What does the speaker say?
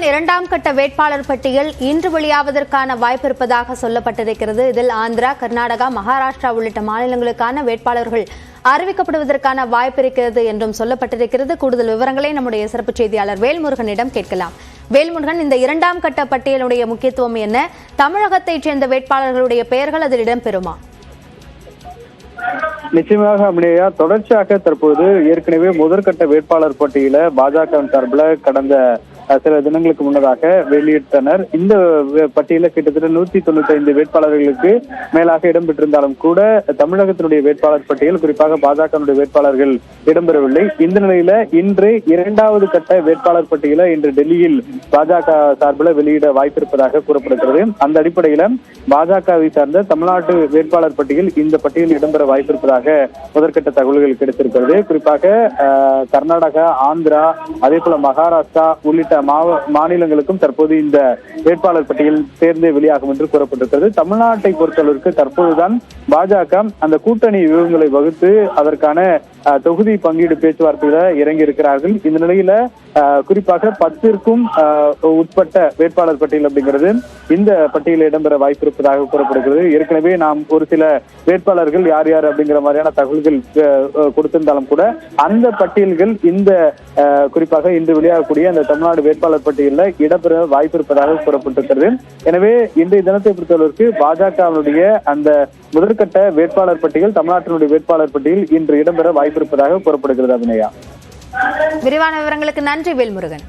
இரண்டாம் கட்ட வேட்பாளர் பட்டியல் இன்று வெளியாவதற்கான வாய்ப்பு இருப்பதாக சொல்லப்பட்டிருக்கிறது. இதில் ஆந்திரா, கர்நாடகா, மகாராஷ்டிரா உள்ளிட்ட மாநிலங்களுக்கான வேட்பாளர்கள் அறிவிக்கப்படுவதற்கான வாய்ப்பு இருக்கிறது என்றும் சொல்லப்பட்டிருக்கிறது. கூடுதல் விவரங்களை நம்முடைய சிறப்பு செய்தியாளர் வேல்முருகனிடம் கேட்கலாம். வேல்முருகன், இந்த இரண்டாம் கட்ட பட்டியலுடைய முக்கியத்துவம் என்ன? தமிழகத்தைச் சேர்ந்த வேட்பாளர்களுடைய பெயர்கள் அதில் இடம்பெறுமா? நிச்சயமாக அம்மையா, தொடர்ச்சியாக தற்போது ஏற்கனவே முதற்கட்ட வேட்பாளர் பட்டியல பாஜக சார்பில் கடந்த சில தினங்களுக்கு முன்னதாக வெளியிட்டனர். இந்த பட்டியல கிட்டத்தட்ட 195 வேட்பாளர்களுக்கு மேலாக இடம்பெற்றிருந்தாலும் கூட தமிழகத்தினுடைய வேட்பாளர் பட்டியல், குறிப்பாக பாஜக வேட்பாளர்கள் இடம்பெறவில்லை. இந்த நிலையில இன்று இரண்டாவது கட்ட வேட்பாளர் பட்டியல இன்று டெல்லியில் பாஜக சார்பில் வெளியிட வாய்ப்பிருப்பதாக கூறப்படுகிறது. அந்த அடிப்படையில பாஜகவை சார்ந்த தமிழ்நாட்டு வேட்பாளர் பட்டியல் இந்த பட்டியலில் இடம்பெற வாய்ப்பிருப்பதாக முதற்கட்ட தகவல்கள் கிடைத்திருக்கிறது. குறிப்பாக கர்நாடகா, ஆந்திரா, அதே போல மகாராஷ்டிரா உள்ளிட்ட மாநிலங்களுக்கும் தற்போது இந்த வேட்பாளர் பட்டியல் சேர்ந்து வெளியாகும் என்று கூறப்பட்டிருக்கிறது. தமிழ்நாட்டை பொறுத்தளவிற்கு தற்போதுதான் பாஜக அந்த கூட்டணி வியூகங்களை வகுத்து அதற்கான தொகுதி பங்கீடு பேச்சுவார்த்தையில இறங்கி இருக்கிறார்கள். இந்த நிலையில குறிப்பாக 10க்கும் உட்பட்ட வேட்பாளர் பட்டியல் அப்படிங்கிறது இந்த பட்டியலில் இடம்பெற வாய்ப்பு இருப்பதாக கூறப்படுகிறது. ஏற்கனவே நாம் ஒரு சில வேட்பாளர்கள் யார் யார் அப்படிங்கிற மாதிரியான தகவல்கள் கொடுத்திருந்தாலும் கூட அந்த பட்டியல்கள் இந்த குறிப்பாக இன்று வெளியாகக்கூடிய அந்த தமிழ்நாடு வேட்பாளர் பட்டியலில் இடம்பெற வாய்ப்பு இருப்பதாக கூறப்பட்டிருக்கிறது. எனவே இன்றைய தினத்தை பொறுத்தவரைக்கு பாஜகவினுடைய அந்த முதற்கட்ட வேட்பாளர் பட்டியல், தமிழ்நாட்டினுடைய வேட்பாளர் பட்டியல் இன்று இடம்பெற வாய்ப்பு இருப்பதாக கூறப்படுகிறது. அபிநயா, விரிவான விவரங்களுக்கு நன்றி வேல்முருகன்.